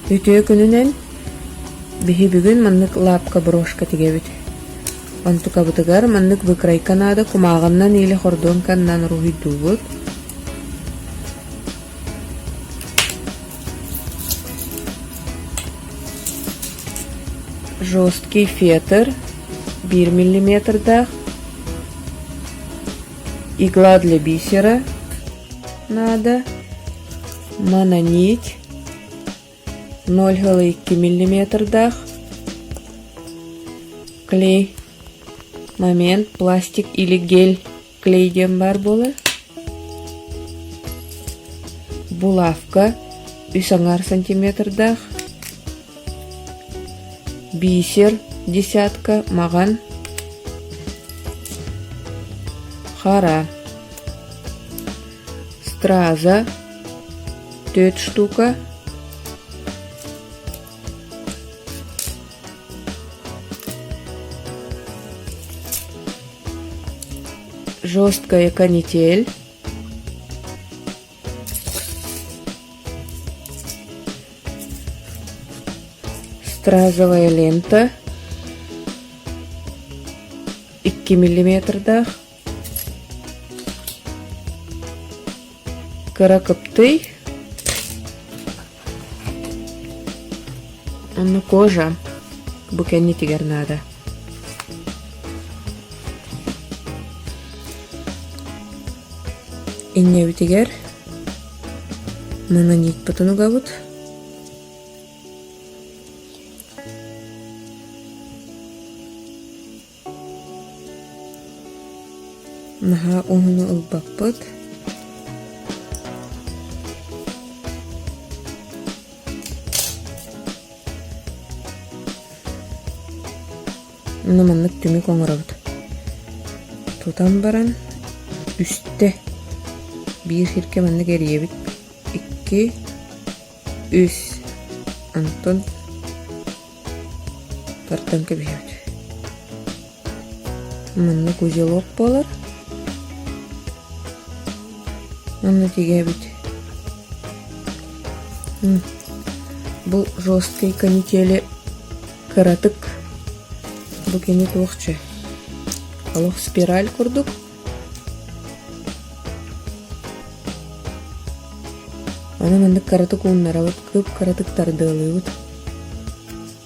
Ütüö gününen bihi бүгүн маннык лапка брошка тигебит. Анту кабытыгар маннык выкрайканада кумагыннан или хордон каннан руйдубут. Жесткий фетр 1 мм. Игла для бисера надо. Мононить 0,2 мм. Клей. Момент, пластик или гель клей дем бар болы. Булавка 3 сантиметрдах. Бисер десятка маған. Хара. Страза 4 штука. Жесткая канитель. Стразовая лента 2 мм. Каракоптый. Кожа. Букенни тигер надо. Инне битигер. Мононить потону гавут. Наха уну улбаппыт. Наманнык түмі коңырабыт. Тутан баран үсте bir hirke manna geriyebit 2 3 Антон тартанка бiyot. Манна кузелок болар. Манна тигебит. Бұл жесткий канители каратык. Бұл кені тоқчы. Алох спираль курдук. Аны мандык каратык ууннарабыт, көп каратык тардыылыбыт.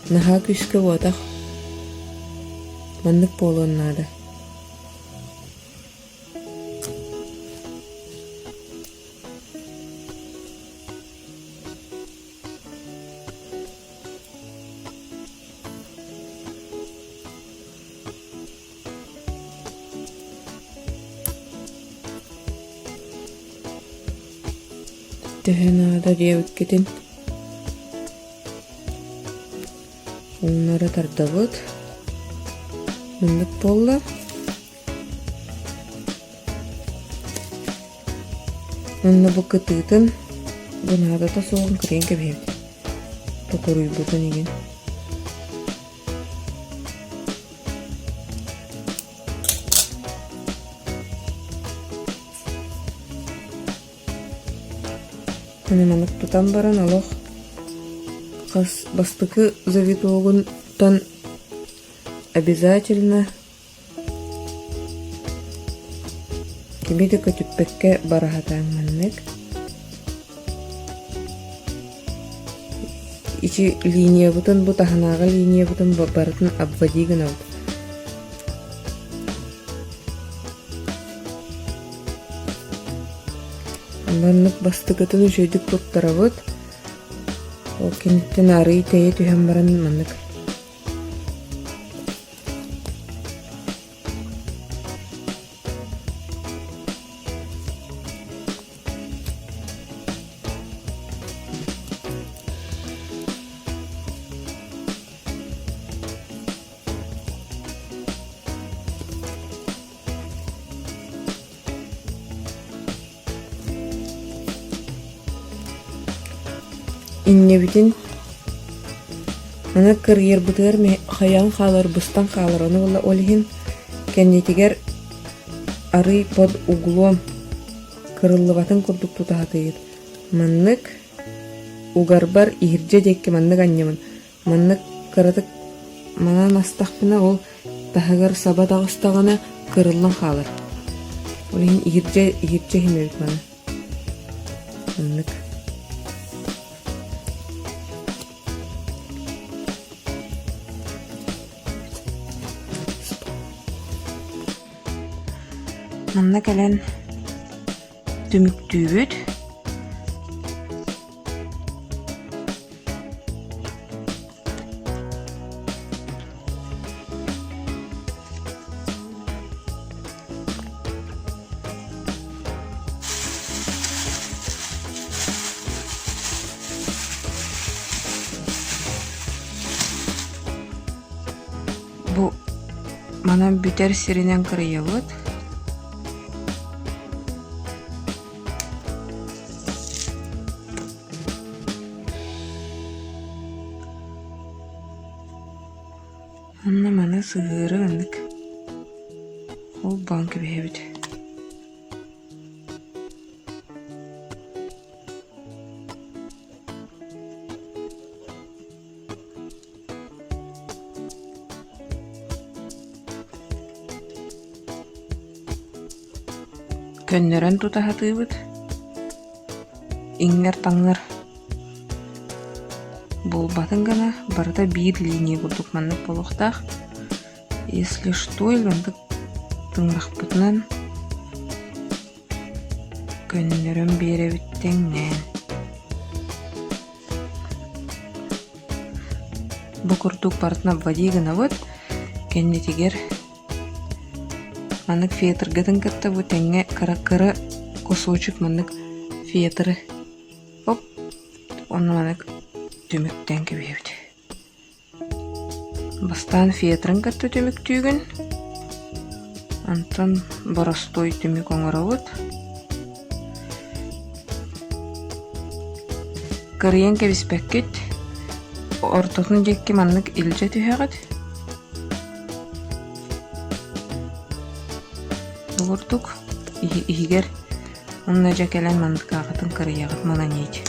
Наха күскө бодах. Мандык болуун нада. Tehena da dievketin. Onlara tardabıt. Mındık bolla. Onunla bu kıtıydın. Buna da soğun kırıyın kebiyet. Tokoruyu budan igen. Маннык тутан баран алох кас бастыкы завитогунтан обязательно кибиди көтүппекке барахатаң маннык. Ичи линия бутын бу таханага линия бутын бартын обводигын алды. Маннык бастыкытын үшөйдік тоттарабыт. Ол кенеттен арый тәйе түйен баран маннык. Иннебитин аны кыргыр бутыр ме хаян халар бустан халар аны була олихин кеннетигер ары под углом кырыллыбатын курдук тутатыйыр. Маннык угарбар иһирдьэ диэкки маннык анньамын. Маннык кыратык манан астахпына ол таһыгар саба дагыстагана кырыллан хаалар. Олин иһирдьэ химебит мана. Маннык. Манна кэлэн түмүктүүбүт. Бу манан бүтер сиринен кырыйыбыт. Анна мана сыгыры андык. Ол банка бейбит. Көннөрөн тутахатыбыт. Иңнер таңнар. Болбатын гана барда бир линия курдук маннык болохтах. Если что, илгандык тыңрахпытынан көннөрөн беребиттеңнен. Бу курдук бартына вади гана вот. Кеннетигер маннык фетр гатын катта бу теңге кара кусочек маннык фетры. Оп. Онна маннык түмүктен кебейбит. Бастан фетрын катты түмүктүүгүн. Антон боростой түмүк оңоробут. Кырыйын кебиспеккит. Ортотун жекки маннык илже түхөгөт. Бурдук игер онна жакелен маннык агытын кырыягыт мананейт.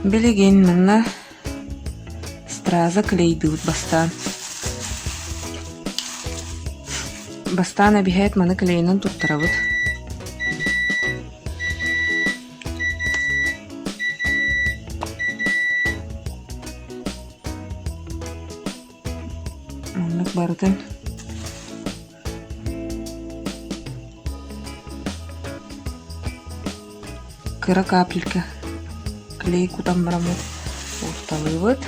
Билеген манна страза клейдыут бастан. Бастан абихает маны клейнан туттарабыт. Маннык бардын. Кыра капелька. Клей кутан барамыт. Усталыбыт.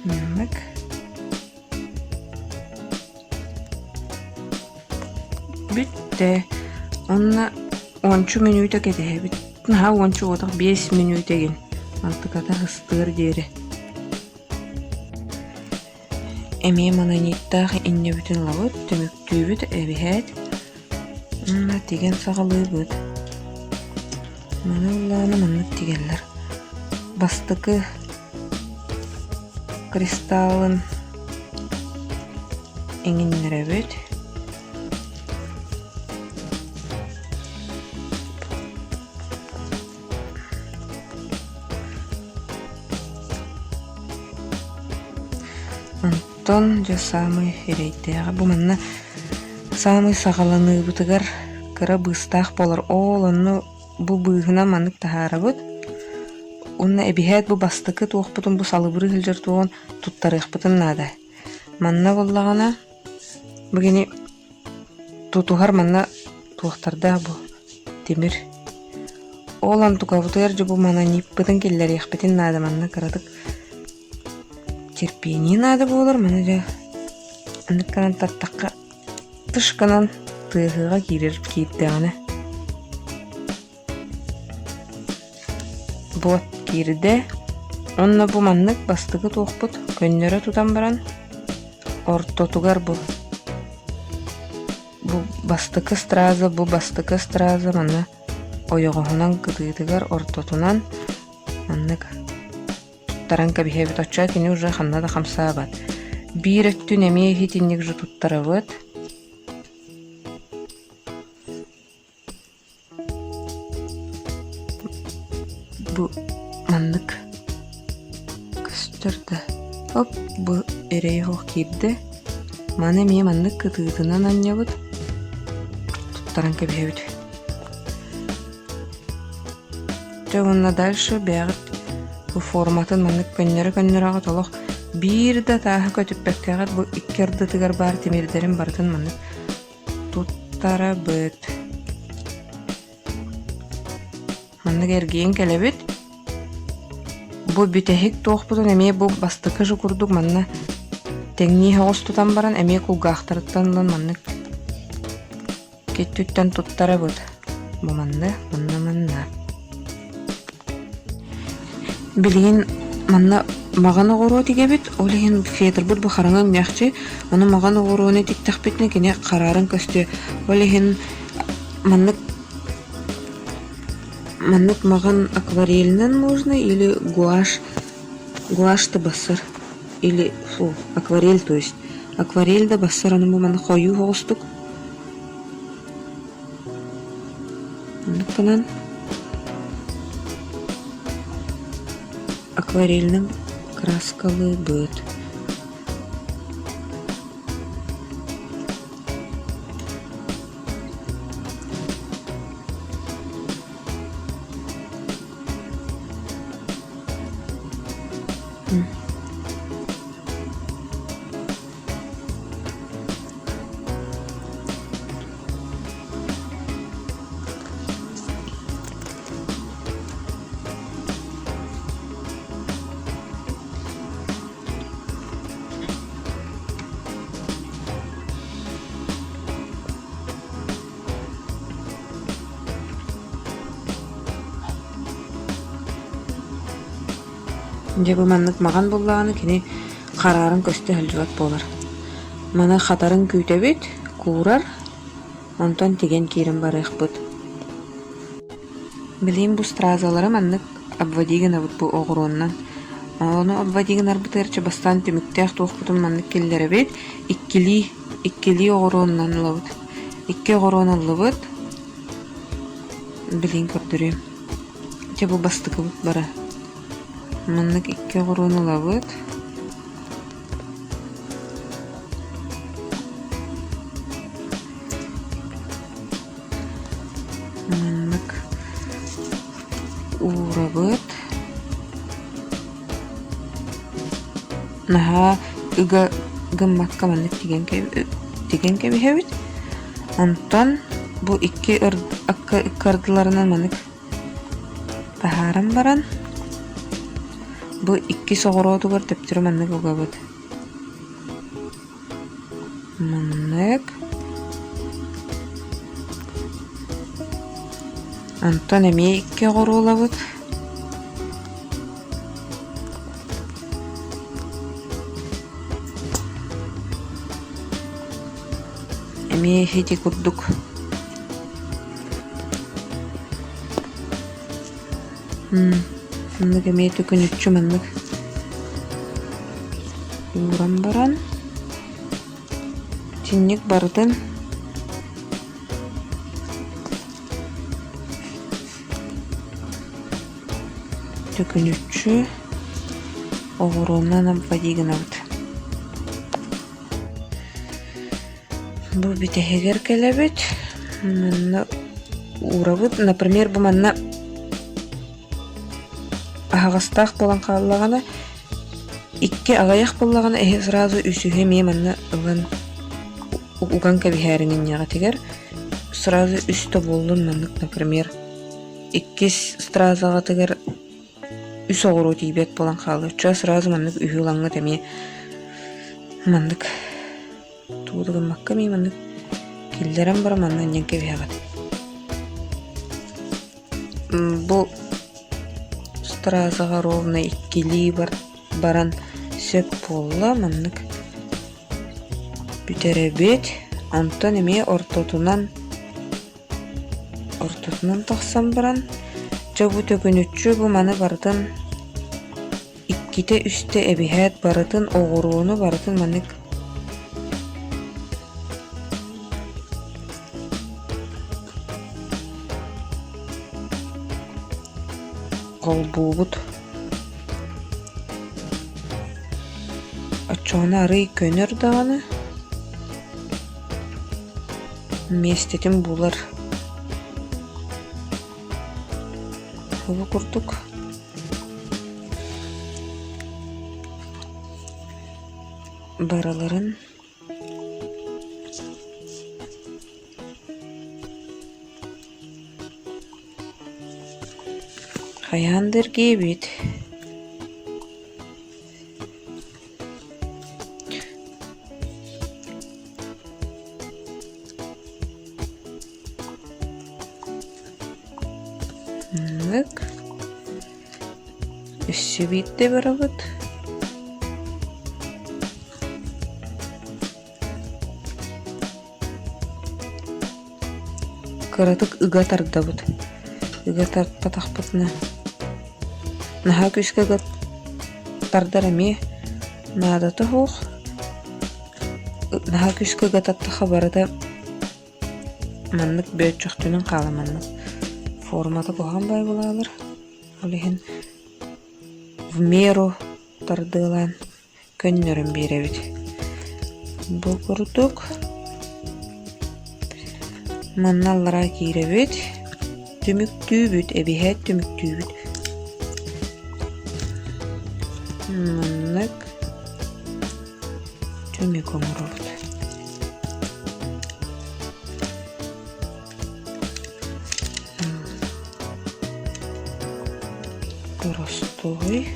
Мемек. Битте. Онна 10 минута кетебит. Наха 10 отак 5 минут еген. Антыката хыстыр дери. Эме мананиттах инне бүтүн лабыт, түмүктүүбүт эбихет. Мына теген сагалыбыт. Мана улланы маннык тигенлер. Бастыкы кристаллын эңиннеребит. Антон же самый рейтега. Бу манна самый сагаланы бутыгар кыра быстах болар. Ол онну бу быгына маннык тахарабыт. Онна эбихет бу бастыкы туохпутун бу салыбыры хилжер туон туттарыхпытын нада. Манна боллагана бугини тутухар манна туохтарда бу темир. Олан тукабутыр же бу мана ниппытын келлер яхпытын нада манна кырадык. Терпение надо болар, мана же аныкканан таттакка тышканан тыгыга кирер кейттеганы. Вот кирде, онна бу маннык бастыгы туохпут, көннөрө тутан баран, ортотугар бу. Бу бастыкы страза, мана ойоғоһунан кытыытыгар ортотунан маннык туттаран кэбиһэбит оччоо кини уже ханна да хамсаабат. Биир өттүн эмиэ хитинник же туттарабыт. Бу маннык көстөрдө. Оп, бу эрей хоох киирде. Маны эмиэ маннык кытыытынан анньабыт. Туттаран кэбиһэбит. Жогунна дальше бягыт бу форматын маннык көннөрө толох биир да тааһы көтүппеккегер бу иккердытыгар бар тимирдерин бартын маннык туттарабыт. Маннык эргиен келебит. Бу бүтэһик туохпутун эмиэ бу бастыкы жукурдук манна теңнии хоҕус тутан баран эмиэ кулгаахтарыттан маннык кеттүттэн туттарабыт. Бу манна. Билигин манна маған оғыру тигебит, олеген фетр бу хараңан мяхчы, оны маған оғыруыны тиктахпитне кене қарарын көстө. Олеген маннык маған акварельнен можно или гуашты басыр, или акварель, то есть акварельда басыр, аны бу маны хою хоғыстук. Маннык акварельным краскалы быт. Дебу маннык маған боллағаны кені қарарын көсті әлжуат болар. Маны қатарын күйтебет, куурар, онтан теген кейрін барық бұд. Білейм бұ стразалары маннык обводиген абыт бұ оғыруыннан. Оны обводиген арбытырчы бастан түміктәқ туық бұтын маннык келдері бет, иккили оғыруыннан лабыт. Икки оғыруынан лабыт, білейм көрдірем. Дебу бастықы бұд бара. Маннык икки оғыруыны лабыт. Маннык урабыт. Наха ыга гыммакка маннык тиген кебихебит. Онтан бу икки ырдыларынан маннык тахаран баран. Бу икки соғыроотугар тептиру маннык угабыт. Маннык. Антон эмие икки оғыруулабыт. Эмие хити курдук. Маннык эмие төкүнүкчү маннык уран баран тинник бардын төкүнүкчү оғыруунан обводиген абыт. Бу битехегер келебит. Манна урабыт. Например, бу манна ағастақ болан қалағаны икки ағаяқ болағаны сразу үсіге ме манна уган кәбихәрінен яға тегер сразу үсті болын маннык, например, икки стразаға тегер үс оғыру тейбет болан қалы. Ча сразу маннык үйілаңы тәме маннык туғыдығын маққа ме маннык келдерен бара маннан жен кәбихәғат. Бұл стразаға ровно иккили баран сөп болла маннык бүтеребет. Антон эме ортотунан ортотунан тахсан баран жабу төкөнүччү бу маны бартын икките үсте эбиһэт барытын оҕурууну барытын манык голбуубут очоона арый көнөр даҕаны местетим булар хыбы курдук бараларын хаяндыр киебит Өссө биитте барабыт. Кыратык ыга тардабыт. Ыга тартпатахпытна. Наха күскө ыга тардарами надаты хоох. Наха күскө ыга таттаха барада маннык бөтчөктүнүн кааламаннык. Форматы кохан бай булалар. Олихин в меру тардылан көннөрүн беребит. Бу курдук манналлара киребит. Түмүктүүбүт, эбиһэт түмүктүүбүт. Маннык түмүк оңоробут. Простой.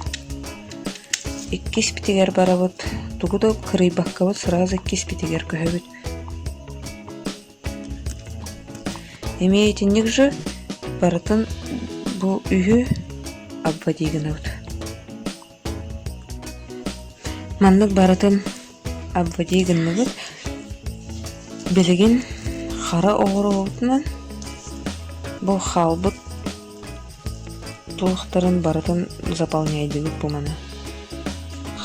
Иккис питигер барабыт. Тугуда кырыйбаккабыт сразу иккис питигер көһөбүт. Эмейтинник же барытын бу үйү абвадигынабыт. Маннык барытын абвадигынабыт. Билигин хара оғырыбытынан бу халбыт тулықтарын барытын заполняйдыбыт бу мана.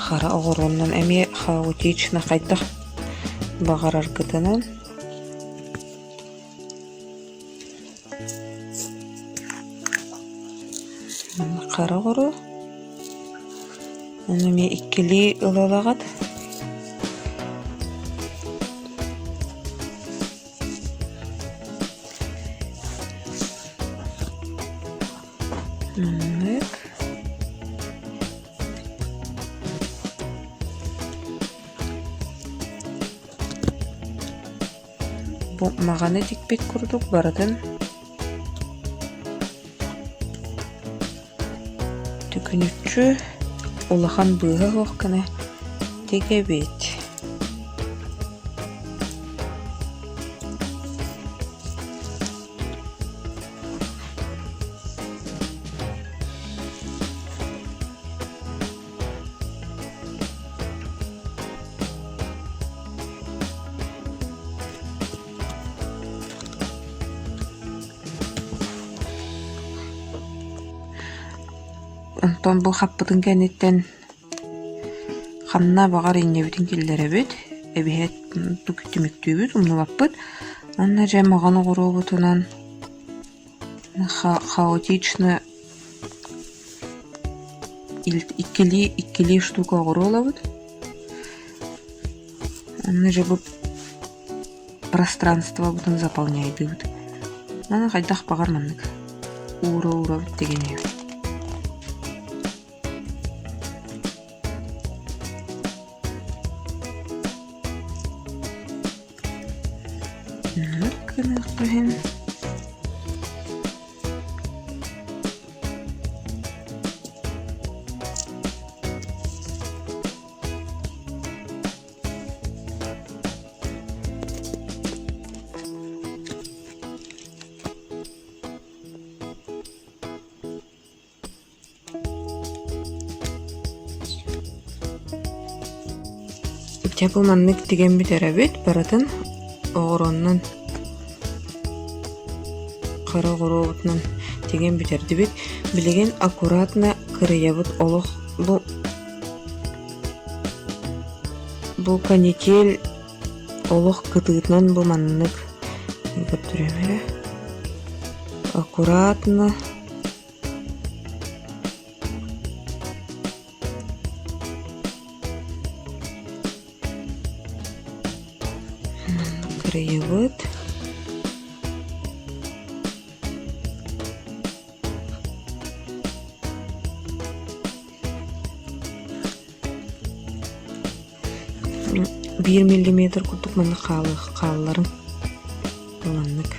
Хара оғырымнан әме хаотична қайтақ бағарар кытынан қара оғыры әме иккили ылалағат. Бу мағаны тикпет курдук барытын түкүнүччү улахан быыга хоқкана тегебет. Онтон бу хаппытын кенеттен ханна багар иннебитин киллеребит, эбиһет түмүктүүбүт, умнулаппыт. Анна жамаганы горобутунан хаотично иккили штука горолабыт. Анна же бу пространство бутун заполняйдыбыт. Ана кайдах багар маннык. Ура дегене. Кынакпыһын. Итеп маннык деген битеребит баратын оғыроннан қара ғоробытынан деген бітерді бет. Білеген аккуратно кырыябыт олық. Бұл канитель олық кытыытынан бұл маннық көптүрем. Аккуратно кырыябыт. Bir millimetre kutuk manı қалыларын боланнык.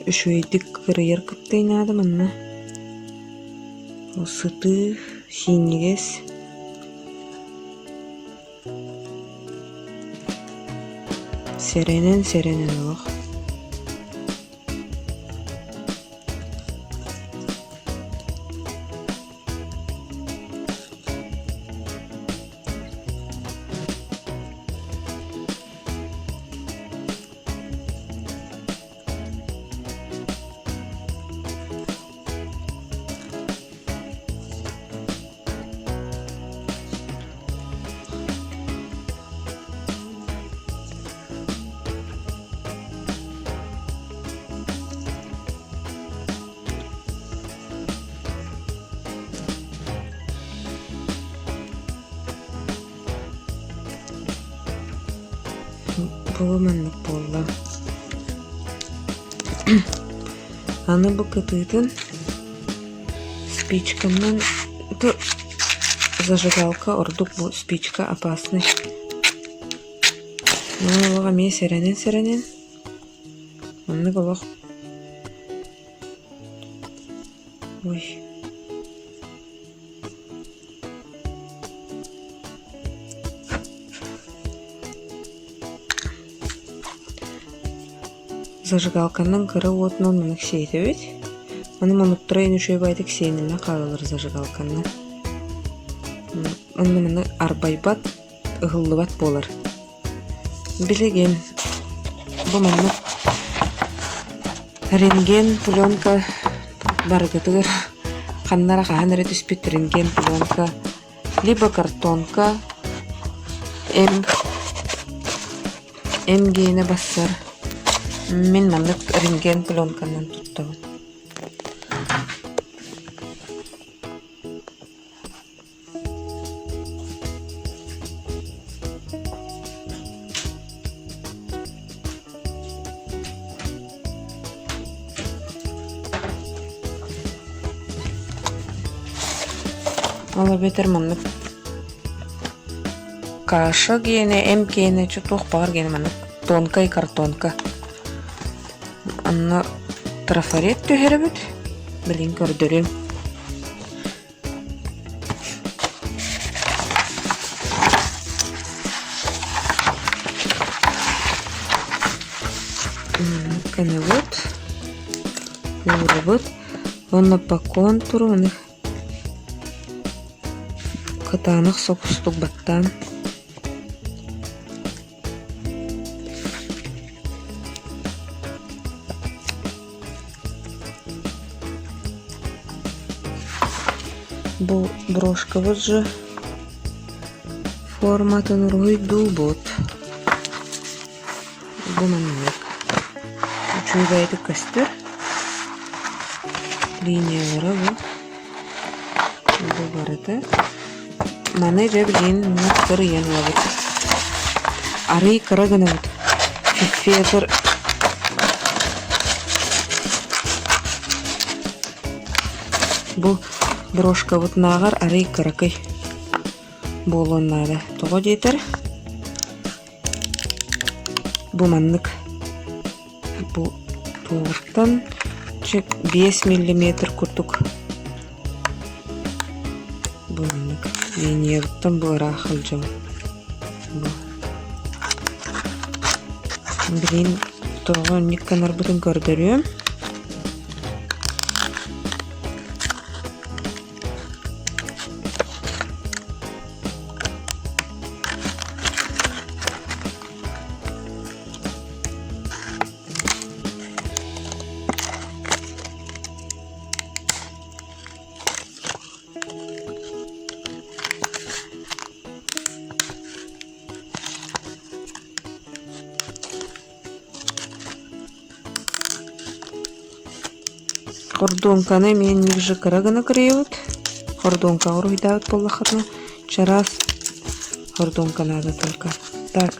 Үшөйдік кырыйыр кыптайнады манна. Осыты синегес. Серенен олық. Бұл маннық болды. Аны бұл кытыйтын спичканнан зажигалка ордук. Бұл спичка опасный. Олыға мен серенен. Манны болық. Ой. Зажигалканның кыры отынан мұнық сейті бет. Оны мұнықтырайын үшөй байтық сейнілі қалылыр зажигалканның. Оны мұны арбайбат, ұғылыбат болыр. Білеген, бұл мұны рентген пленка барғытығыр. Қаннара қаған әрет үспет рентген пленка, либо картонка, гейіне бассар. Мен маннык рентген пленканан туттабын. Ала бетер маннык каша гейне, гейне, чутуқ бағыр гейне маннык тонка и картонка. Анна трафарет төхеребет. Білін көрдірем. Каневод. Урабыт. Онна по контуру. Катанық соқыстық баттан. Бұл брошка вот же форматын ұрғый дұлбот. Бұл маннық. Учуйбайды көстір. Линиялары бұл. Бұл барыды. Маны жәбілген мұқтыр ең лавыт. Арый қырағыны бұд. Фетр. Бұл брошка вот нағар арый кыракай болуын нады. Тоғы дейтір. Бұл маннық. Бұл туғырттан 5 миллиметр күртік. Бұл маннық. Леневіттен бұл рақыл жау. Білін тоғы никканар бұтын көрдірем. Хордонканы мен нигжи карагана кырыйбыт. Хордонка уруйдабыт боллахатна. Чарас хордонка надо только. Так,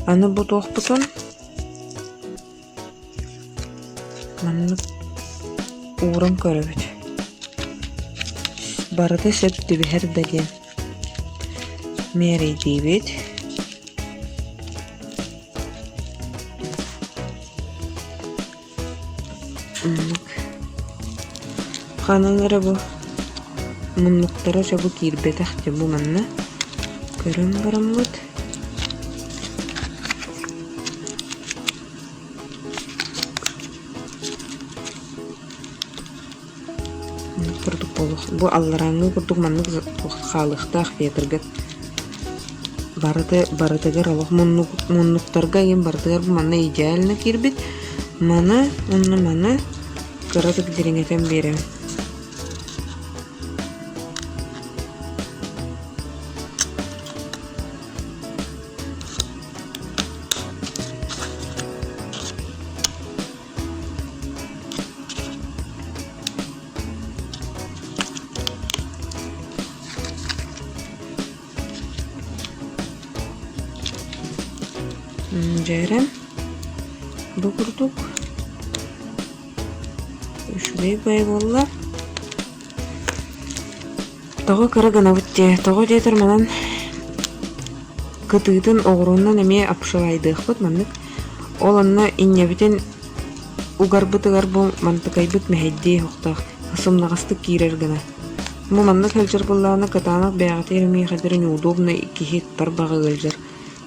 аны бу тоқпытын. Манны урам көрөбүт. Барыты сөп түбіхер дәген. Мерей дейбет. Ханаңары бу. Мұнлықтары жабы кирбет ақты бу манна. Көрім барам бұд. Күрдік болық. Бу аллараңы күрдік маннық қалықтақ фетіргет. Барытыгар олық мұнлықтарға ен барытыгар бу манна идеалына кирбет. Маны кыратык дереңетен берем. Жерем. Бу курдук. Үшбей бай болла. Тоғы кырыгына бүтте. Тоғы детер манан кытыытын оғырунан эме апшылайдық бұд маннык. Ол анна иннебітен угарбытыгар бұл мантыкайбыт мәхеддей хоқтақ. Хысымнағастык кирер гына. Бу маннык хелчер боллағына катанақ бәғатер эме қадырын удобно кихет тарбағы гылжар.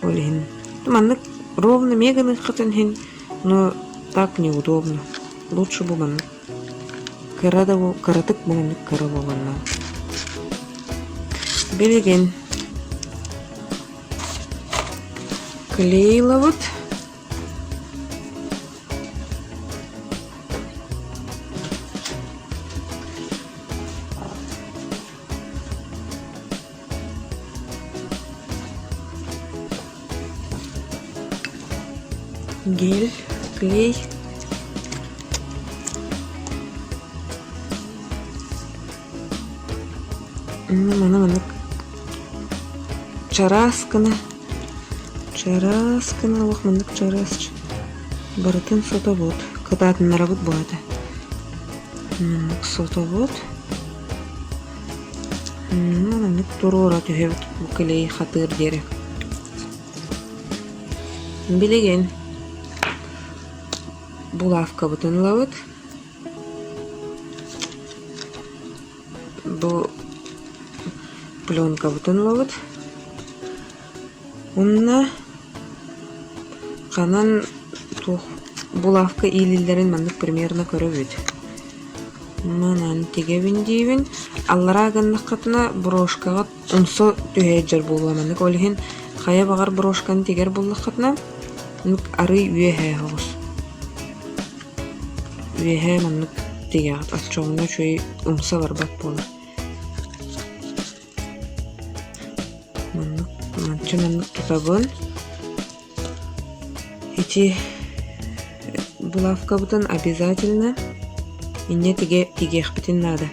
Олихин. Маннык ровно меганых хатынхин, но так неудобно. Лучше бу маннык. Кыратык маннык кыра болғанна. Белеген. Клеила вот. Гель, клей. Мана чараскана лох мандык чарасч. Барытын сотовод. Кататын нарабыт болады. Сотовод. Мана турора түйебіт клей хатыр дері. Билеген. Булавка бутын лавыт. Бу пленка бутын лавыт. Онна канан булавка илилдерин мандык примерно көрөбүт. Манан тегебин дейбин. Аллара аганнак катына брошкага унсо түйеджер буламандык. Олихин хая багар брошканы тегер буллак катына ары үйе хогус. Үйе мандык тегеғат атчоғына чөй умса барбат болар. Мандык тутабын. Эти булавка бутын обязательно инне тегех бітін надо.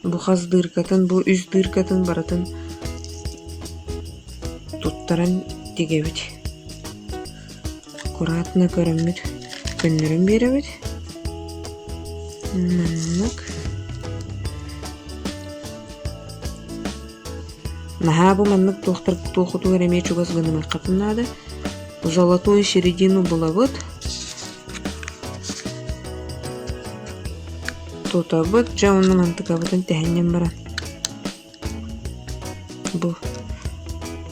Бу хаз дыркатын, бу үз дыркатын баратын туттаран тегебит. Аккуратно көрөмүт, көннөрүн беребит. Маннык. Наха бу маннык тухуту вереме чугас гынымай катын надо. Золотую середину булабыт. Тутабыт, жауны мантыкабытын тәхеннен баран. Бу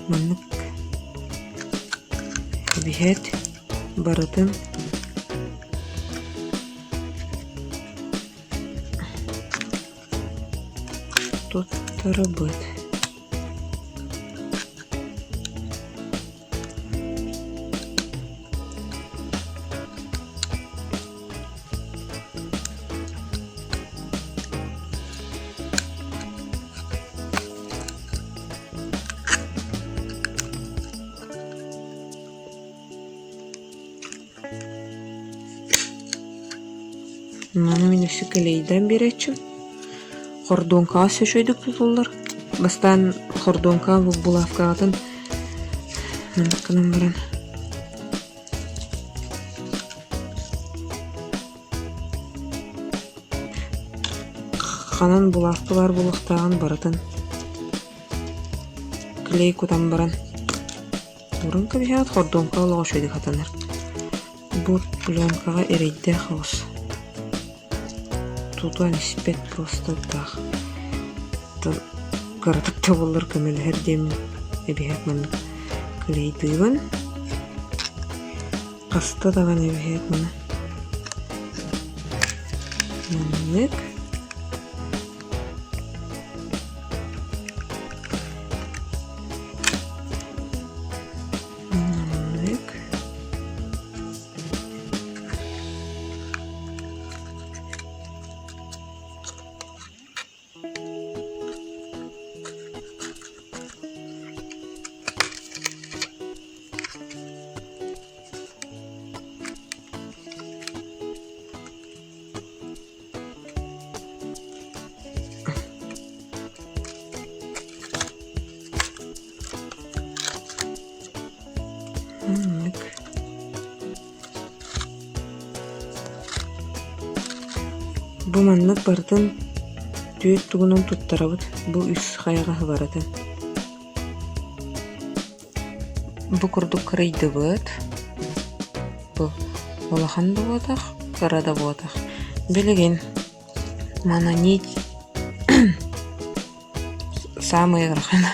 маннык бихет баратын туттарабыт. Маны мен өсі кілейден беретчім. Хордонка сөшөйдік тұтылар. Бастан хордонка булавкаатын мындыққынан баран. Қанан булавкы бар бұлықтағын баратын. Клей кутан баран. Урын кәбіхат хордонка олаға шөйдік атанар. Бұл пленкаға эрейді қауыз. Тутуан испет просто так. Каратыкта болар көмелер демін әбіхет маны клейдыйбын. Қаста даған әбіхет маны. Манлык. Бу маннык бартын түйет тугунан туттарабыт. Бу үс хайгаһы баратын. Бу курдук кырыйдыбыт. Бу олахан да болатах, карада болатах. Билеген мана нить самый грахана.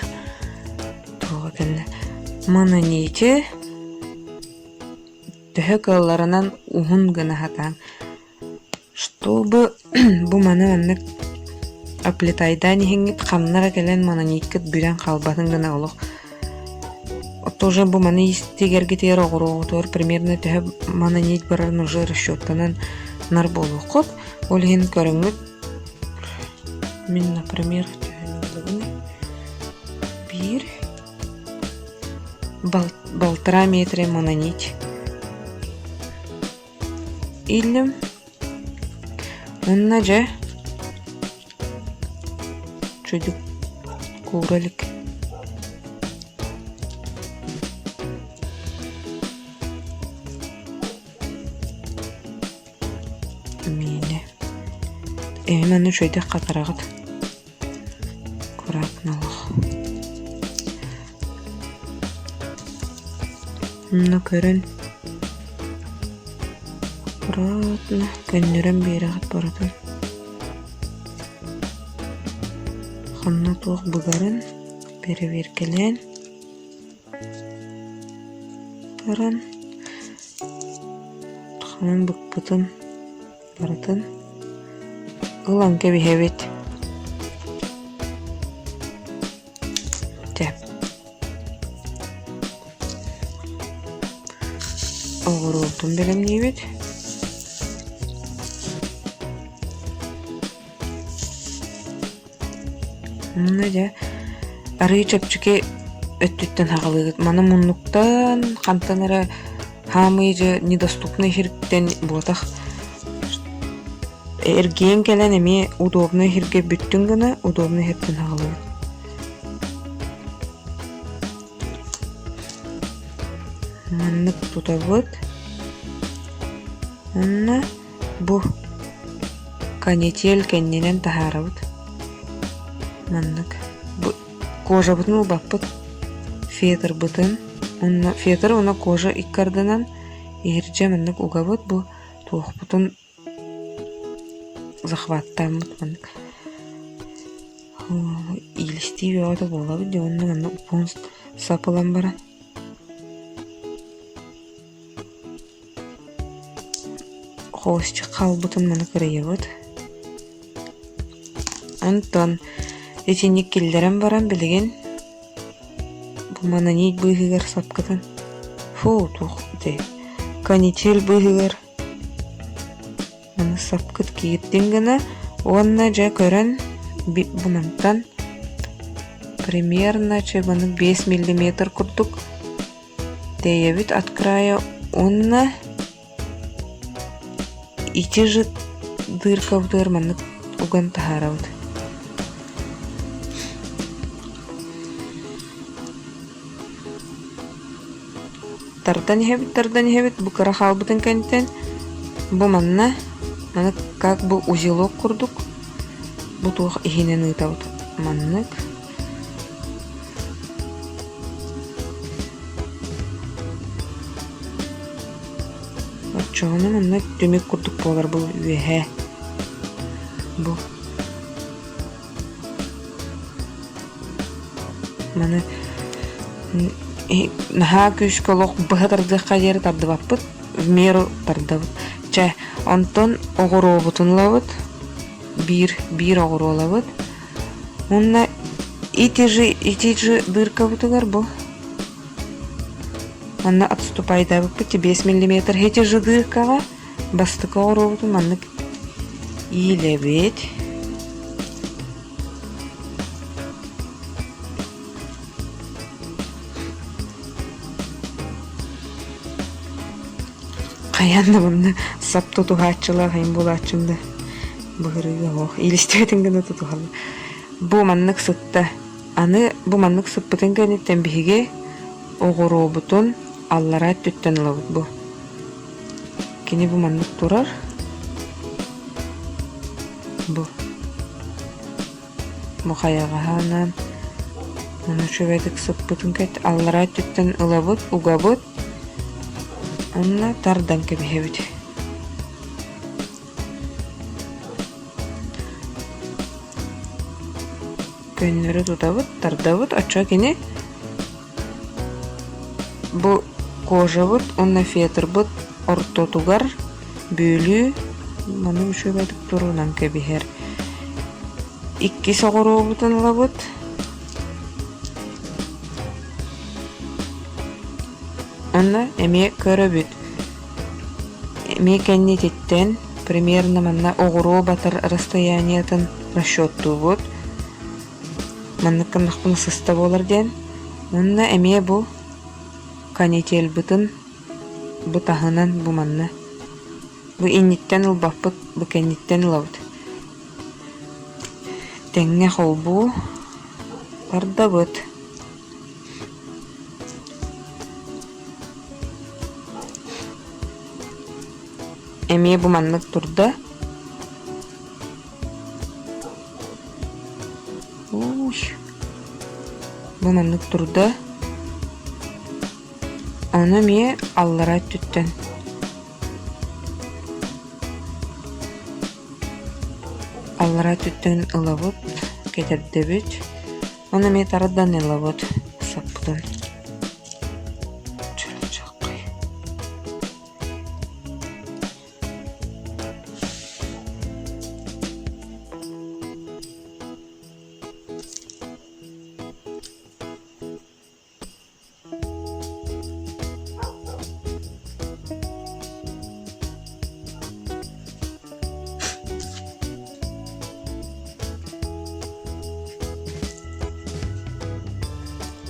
Туга кенне. Мана нити төһөкалларынан ухун гына хатан. Чтобы бу маннык аплетайдан хиңит камнара келен мананиткет бүрен қалбатын гына олық. Тоже бу маны истегерге тер оғыру примерно төһө мананит барарын уже расчеттанан нар болу қот. Ол хин көріңгіт мен, например, бир полтора метра мананит или онна же чудик куралик. Мені. Мене чудик қатарағыд. Құрапналық. Мұны көрін. Аккуратно, көннерен бейрағыт баратын. Ханна туақ бұғарын берекелен. Баран. Ханын бұқпытын баратын. Ұлан кәбі хәбет. Тәп. Оғыр олдым білім небет. Мұны да ары чөпчіке өттіттен хағалығыд. Маны мұнлықтан қантанары хамы же недоступны хиріктен болатақ. Эрген кәлін әме удобны хирге бүттін гына удобны хирттен хағалығыд. Маннык тутабыд. Онна бұ канетел кәнненен тахарабыд. Маннык. Кожа бутын ул баппыт. Фетр бутын. Фетр она кожа иккардынан ирже маннык угабыт. Бу туох бутын захваттамыт маннык. Илисти веода болабыт. Дионны маннык упон сапылан баран. Хосчы қалбытын маннык рейебыт. Антон Этинник киллерен баран билеген. Бу мананит быйгыр сапкатын. Фу тух де. Канител быйгыр. Маны сапкыт киеттен гына. Онна жа көрен бумантан. Примерно чебаны 5 мм курдук. Деявит от края. Онна ити же дырка утыр маннык уган тахарабыт. Тардан хебит бу карахалбытын кенттен бу манна как бу узелок курдук бу тух ихинен ыйтабыт маннык чоғаны манна төмек курдук болар бу үэхэ бу маны наха күш колок быхатардыхка жер тардыбаппыт в меру тардабыт ча онтон огоробутунлабыт бир огоролабыт унна итижи дырка бутугар бу манна отступайдабыппыт 5 мм хетижи дыркага бастыка огоробутун маннык иилебит. Каянна бунна сап тутугачылар хайм булачында быгырыга ох илистетингени тутугал бу маннык сытта аны бу маннык сыппытынгени тембиге огоробутун аллара түттен лабыт бу кини бу маннык турар бу каягаанан мына чөбедик сыппытынгет аллара түттен ылабыт угабыт онна тардан кебихебит. Көннөрү тутабыт, тардабыт, ача кини бу кожабыт, онна фетырбыт, ортотугар, бөлү, маны үшөбедик турунан кебихер. Икки соғоробутын лабыт, онна эме көрөбүт. Эме кеннететтен примерно манна огуро батыр расстояниятын расчеттубут. Манныкын нахпын сыста болар ден. Онна эме бу канетел бытын бутахынан бу манна. Бу инниттен ылбаппыт, бу кенниттен ылабыт. Теңне холбу тардабыт. Эме бу маннык турда. Бу маннык турда. Аны ме аллара түттен. Аллара түттен ылабыт, кетердебит. Аны ме тарадан ылабыт, саппытын.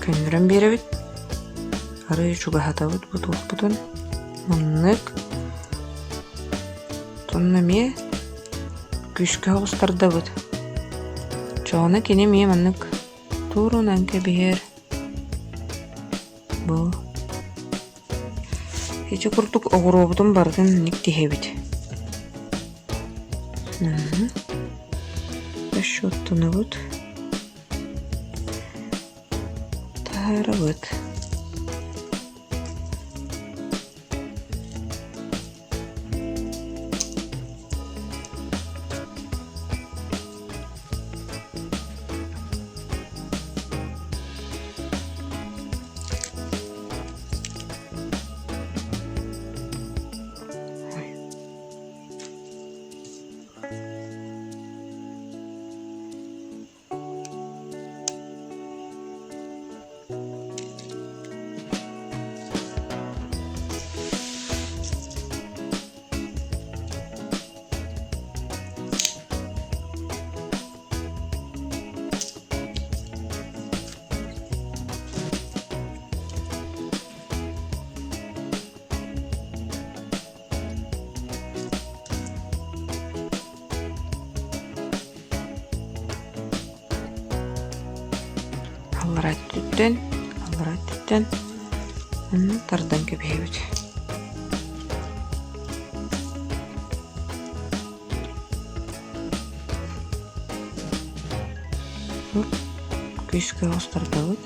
Көнөрөн беребит. Ары чугахатабыт бутун. Маннык. Тонна ме күшкө огустардабыт. Чоғаны кене ме маннык турунан кебихер. Бу. Хече куртук огуробутун бардын ник тихебит. Расчеттунабыт. Тахарабыт. түттен, алыра түттен, оны тардан кебейбіт. Күйіске остардабыт.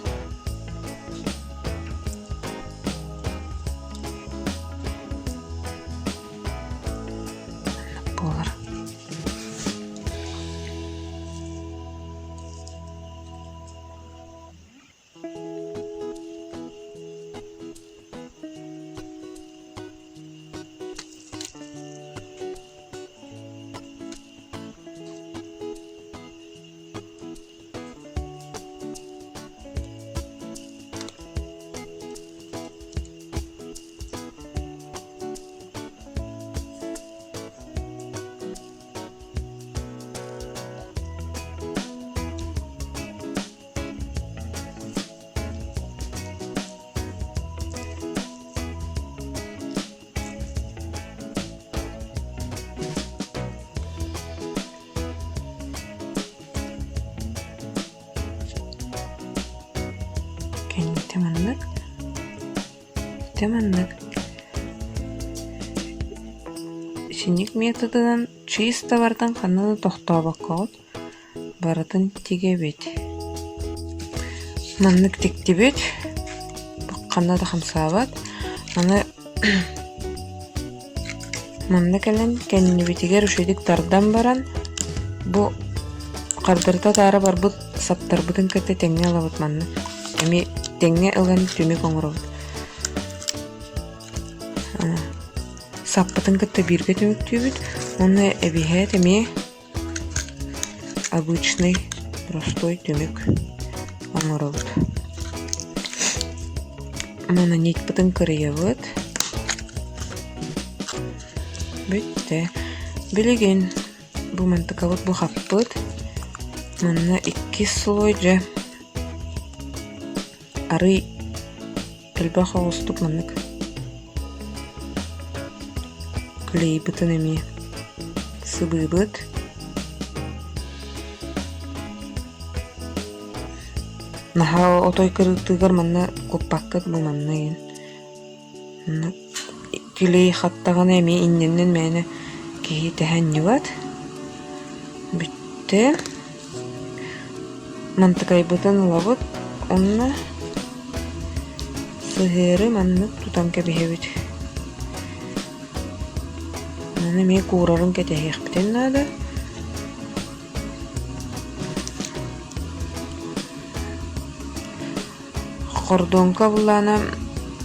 Болар. Теманнык. Синек методынан чиста бардан қананы тоқтабаққауыт, баратын тегебет. Маннык тектебет, қанады қамсабат, аны маннык әлін кәнінебетегер үшедік тардан баран, бұ қардырта тары бар бұд саптар бұдың кәтті тәңне алабыт манны. Әме тәңне ылғаны төмек оңырабыт. Саппатын кітті бірге төміктүйбіт, оны әбихет әме обычный простой төмік оңырабыт. Мана нетпітін кірейабыт. Бітті. Білеген бұл мантықабыт бұл қаппыт. Мана 2 слой жа. Ары әлбақ ауыстық манық. Клей бытын әме сыбы бұт. Наха отой кырықтығыр манна көппаққыт бұл манна ен. Клей қаттаған әме инненнен мәні кейі тәхәнне бат. Бітті. Мантықай бытын ұлабыт. Онна сығыры манны тұтан кәбіхебіт. Мана мен курарын кетехек бітен нады. Кордонка бұлана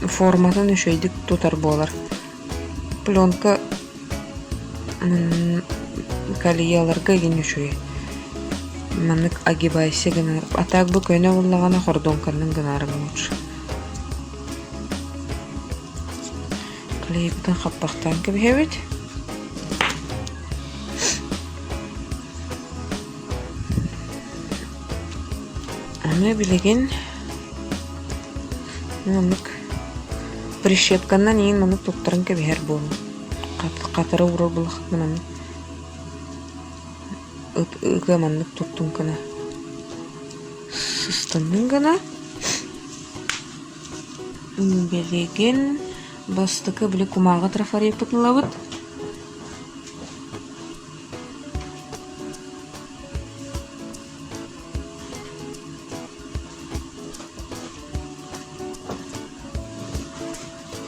форматын үшейдік тұтар болар. Пленка калияларға ген үшей. Манық агибайсы гынар. Атак бұл көне бұлағана кордонканның гынарың ұлшы. Клейбітін қаппақтан кебхебет. Аны білеген манық прищепканнан ең манық тұттарын кәбігер болын. Қатыры ұрыр бұлақық мананы. Үгі манық тұттың кіна. Сұстының кіна. Білеген бастықы білі кумаға трафар епітін лабыт.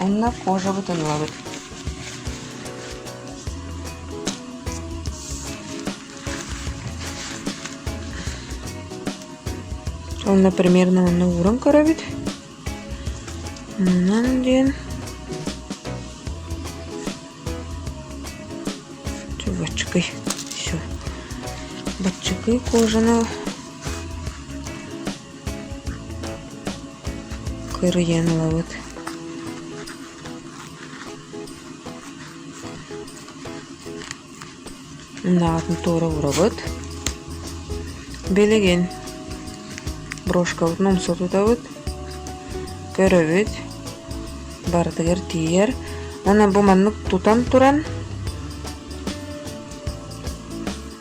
Онна кожа бұтын лабыт. Онна примерно онна урын көрабыт. Оннан дейін бачкой. Все. Бачкой кожаны кырыян лабыт. Нағатын торы ұрабыт. Белеген брошка бұтын омсот ұтабыт. Көрөбіт. Бардығыр тиер. Она бұл маннық тұтан тұран.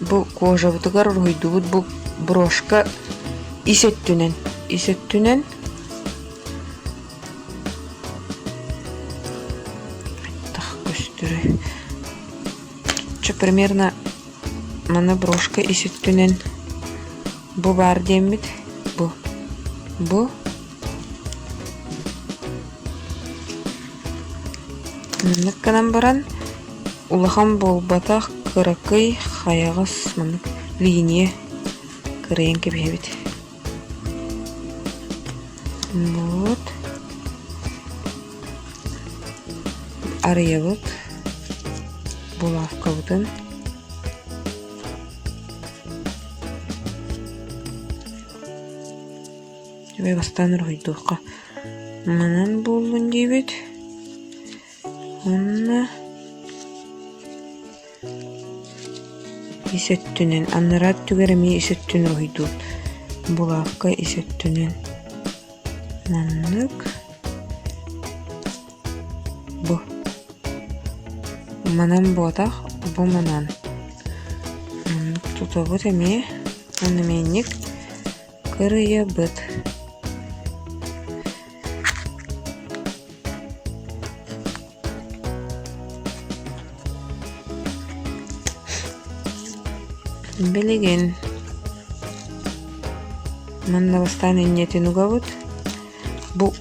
Бұл кожа бұтығар ұйды бұт. Бұл брошка исеттінен. Исеттінен примерно мана брошка исүттүнен бу бар деммит. Бу мынык канан баран улахан болбатах кыракый хаягас мынык линия кырыйын кебебит. Вот. Арыябыт булавкабытын жабай бастан ургуйдуукка манан болдун дейбит. Онна исөттүнен аннарат түгереми исөттүн ургуйдуут булавка исөттүнен маннык бу манан ботах бу манан тутобут эме онеменник кырыябыт. Билеген манна бастан иннетин угабыт. Бу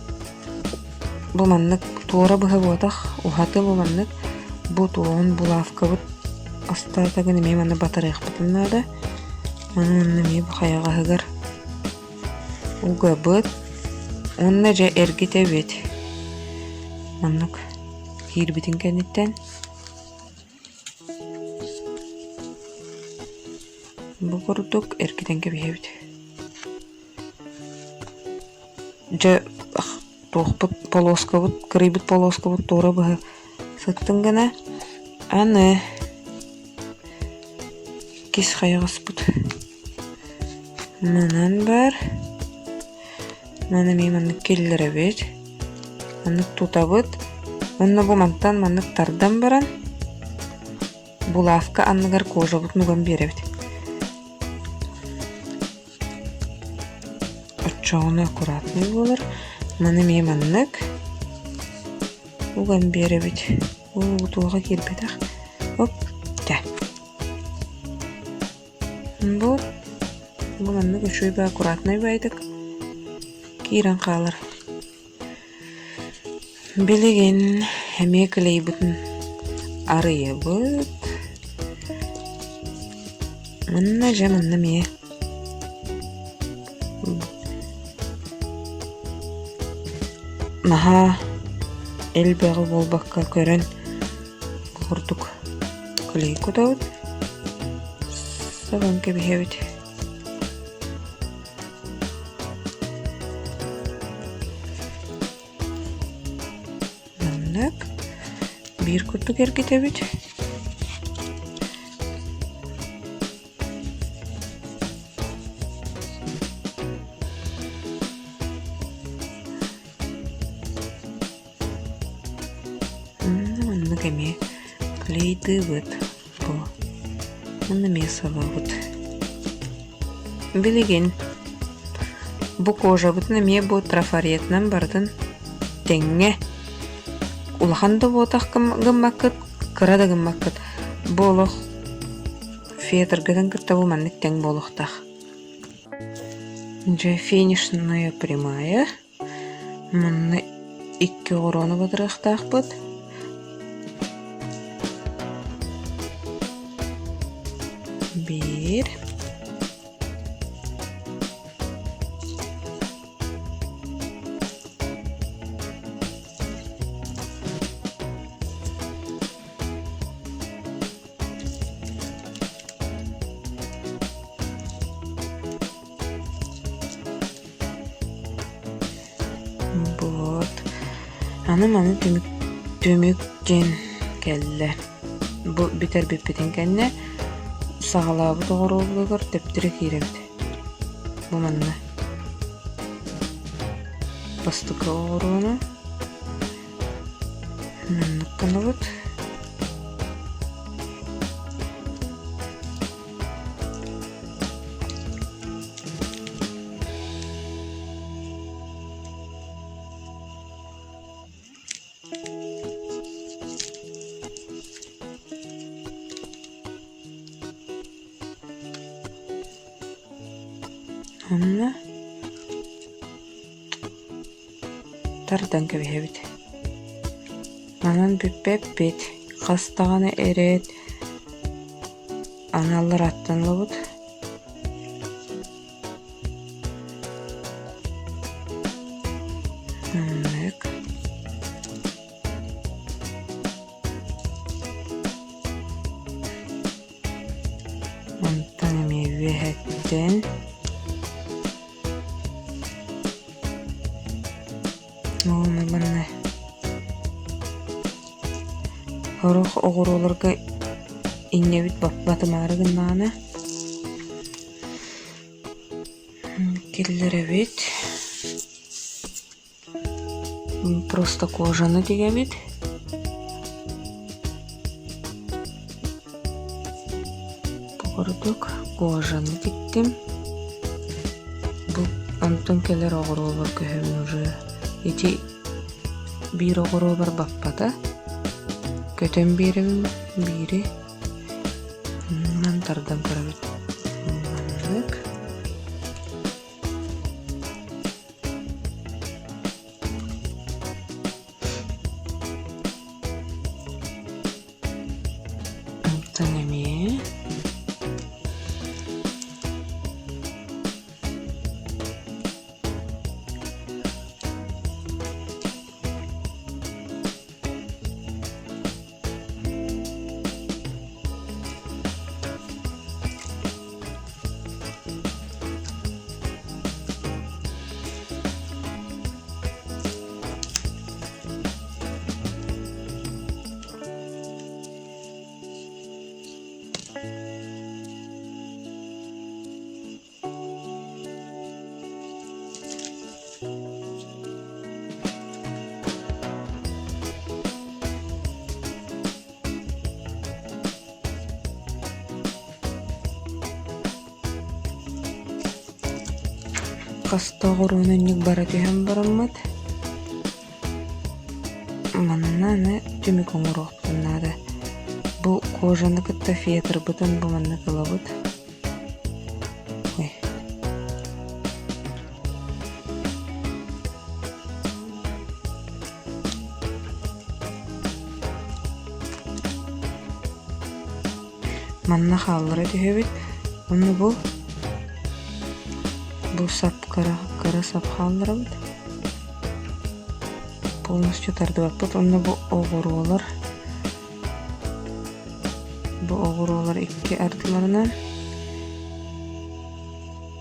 маннык туора быха ботах ухаты бу маннык бу туон булавкабыт астатагын эме мана батарыахпытыннада манын эме бухаягахыгар угабыт онна же эргитебит маннык киирбитин кенниттен бу курдук эргитен кебиебит же туохпут полоскабыт кырыйбыт полоскабыт туора быха сыттын гана аны кис хаягаспыт манан бар мана ми маннык келлеребит маннык тутабыт онна бу мантан маннык тардан баран булавка анныгар кожабыт нуган беребит. Очоғыны аккуратный болар. Маны ми маннык уган беребит. Туға келбетақ. Оп, да. Бұл маннык үшөй ба аккуратный байдык. Киран қалар. Билеген әме кілей бұтын арыя бұт. Манна жа манна ме. Маха элбегі болбаққа көрін құрдық кілей көтауыд. Саған кебехебет. Мандак бір күттік әргетебет. Эме клейды быт бу онеме сабабыт билеген бу кожа бытын эме бу трафаретнан бардын теңге улаханды ботах гыммаккыт кырада гыммаккыт болох фетр гыдан кырта бу маннык тең болохтах же финишная прямая манны 2 ороны батырахтах быт. Bir bot anı tömükten kelle bu biter bippeten kenne сағалабы тоғырылығыр тептірі кейребді. Бұл манна. Бастықы оғыруыны. Маннық қаны бұд. Anna tardan kebihebit. Manan büppepit. Kastağını eret. Analar attanlıbıt. Anlık. Ondan meyvehetten. Oğlum bana. Horuk oğurularga inne bit batımarı gındağına. Kellere bit. Просто кожаны диге бит. Көрдүк, кожаны диктим. Бу антон келер оғыролар көһөмүн уже. Эти бир оғыролар баппата. Көтөн бири мантардан көрөбүт. Маннык. Антонеми. Kasta qorununnik baratühem barammat. Manna ne tümük oңuruqtun nada. Bu kojаны kıtta fiyatır bıtın bu manna kılabıt. Manna hallara tühebit. Onu bu sap kara sap hallara bit. Полностью тардыбак бут. Онда bu oğurular iki artılarından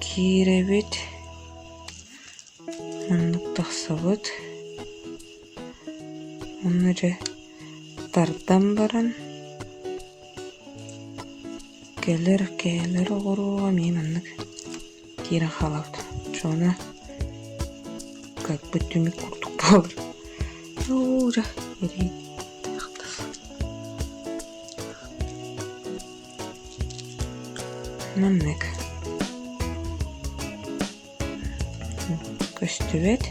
kirebit. Onluk taqsabıt. Onları tardan baran. Keler oğuruğa meymanlık. Kira halavdı. Şuna как бы tümük kurduk bu. Uğra. Yeri. Manlık. Köstüvet.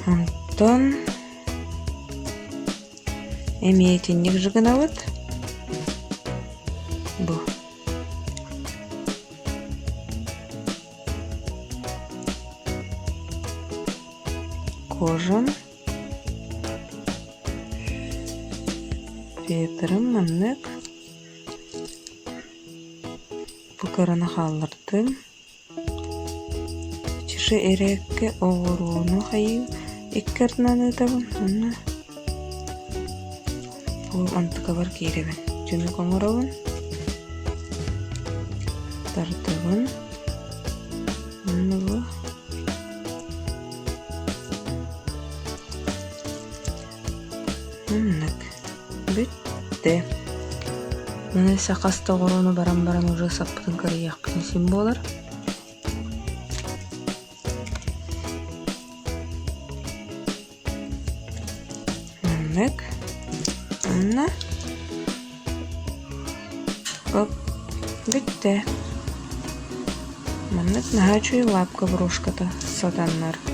Антон. Emniyetinlik jıgınavıt. Bu. Кожан. Фетрым маннык. Bu karana kaldırdım. Çişi erekke oğuruğunu hayıv. İkkartnanı da bunu. Bu antıka var kirebin. Cümük oğuruğun. Tartıbın. Bunu bu. Anlık. Bitti. Neyse kasta oğuruğunu baran уже sapıtın karı yakpıtın simbolar. Anlık. Anna. Hop. Bitti. Manlık naha çuyu lapka bрошката саданнар.